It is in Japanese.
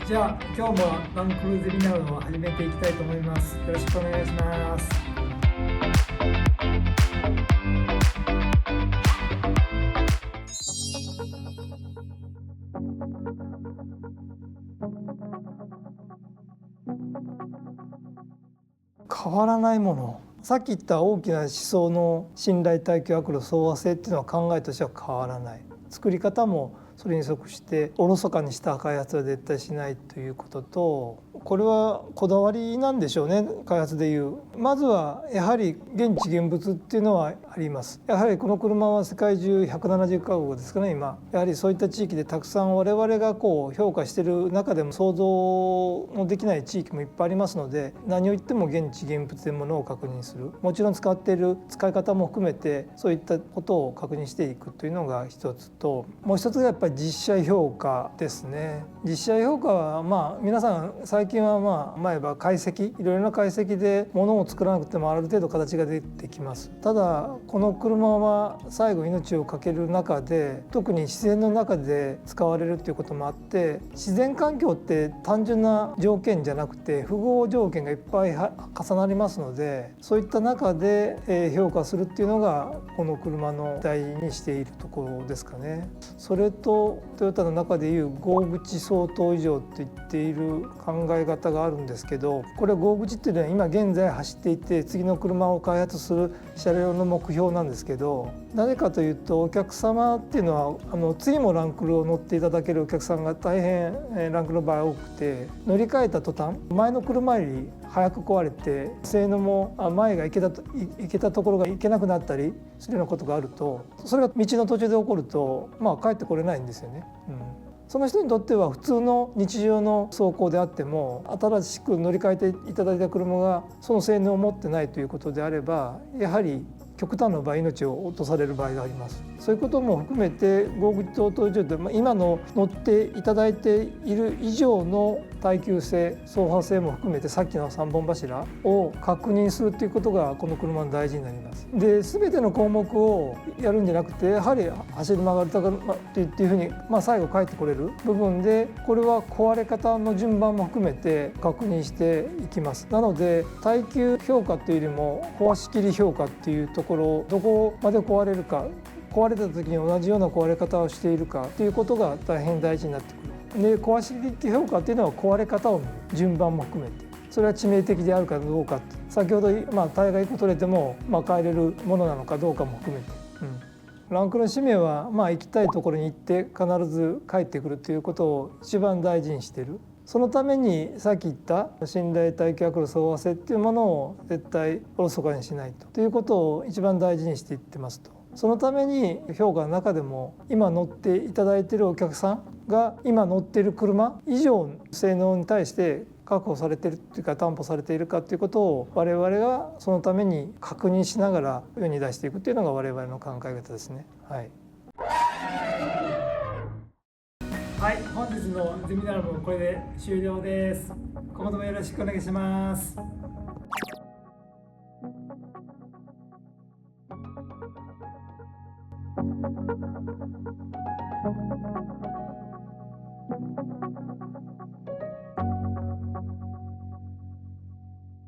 じゃあ今日もランクルゼミナールを始めていきたいと思います。よろしくお願いします。変わらないもの、さっき言った大きな思想の信頼対極悪路相和性っていうのは考えとしては変わらない。作り方もそれに即しておろそかにした開発は絶対しないということと、これはこだわりなんでしょうね。開発でいう、まずはやはり現地現物っていうのはあります。やはりこの車は世界中170カ国ですかね今。やはりそういった地域でたくさん我々が評価している中でも想像のできない地域もいっぱいありますので、何を言っても現地現物でものを確認する、もちろん使っている使い方も含めてそういったことを確認していくというのが一つと、もう一つがやっぱり実写評価ですね。実写評価は皆さん最近は前は解析、いろいろな解析で物を作らなくてもある程度形が出てきます。ただこの車は最後命を懸ける中で、特に自然の中で使われるということもあって、自然環境って単純な条件じゃなくて複合条件がいっぱい重なりますので、そういった中で評価するっていうのがこの車の大事にしているところですかね。それとトヨタの中でいう合口相当以上と言っている考え方があるんですけど、これは合口っていうのは今現在走っていて次の車を開発する車両の目標なんですけど、なぜかというとお客様っていうのは次もランクルを乗っていただけるお客さんが大変ランクルの場合多くて、乗り換えた途端前の車より早く壊れて性能も前が行けたところが行けなくなったりするようなことがあると、それが道の途中で起こると帰ってこれないんですよね。その人にとっては普通の日常の走行であっても、新しく乗り換えていただいた車がその性能を持ってないということであれば、やはり極端な場合命を落とされる場合があります。そういうことも含めて合口相当以上で、今の乗っていただいている以上の耐久性、走破性も含めてさっきの3本柱を確認するということがこの車の大事になります。で、全ての項目をやるんじゃなくて、やはり走り曲がるとかっていうふうに、最後帰ってこれる部分で、これは壊れ方の順番も含めて確認していきます。なので耐久評価というよりも壊しきり評価っていうところ、どこまで壊れるか、壊れた時に同じような壊れ方をしているかということが大変大事になってくる。で、壊しきり評価っていうのは壊れ方を見る順番も含めて、それは致命的であるかどうか、先ほど大概取れても変えれるものなのかどうかも含めて、ランクの使命は行きたいところに行って必ず帰ってくるということを一番大事にしている。そのためにさっき言った信頼対極悪路相和性っていうものを絶対おろそかにしないということを一番大事にしていってますと。そのために評価の中でも今乗っていただいているお客さんが今乗っている車以上の性能に対して確保されているというか担保されているかということを我々がそのために確認しながら世に出していくというのが我々の考え方ですね。はい。はい、本日のゼミナールもこれで終了です。今後ともよろしくお願いします。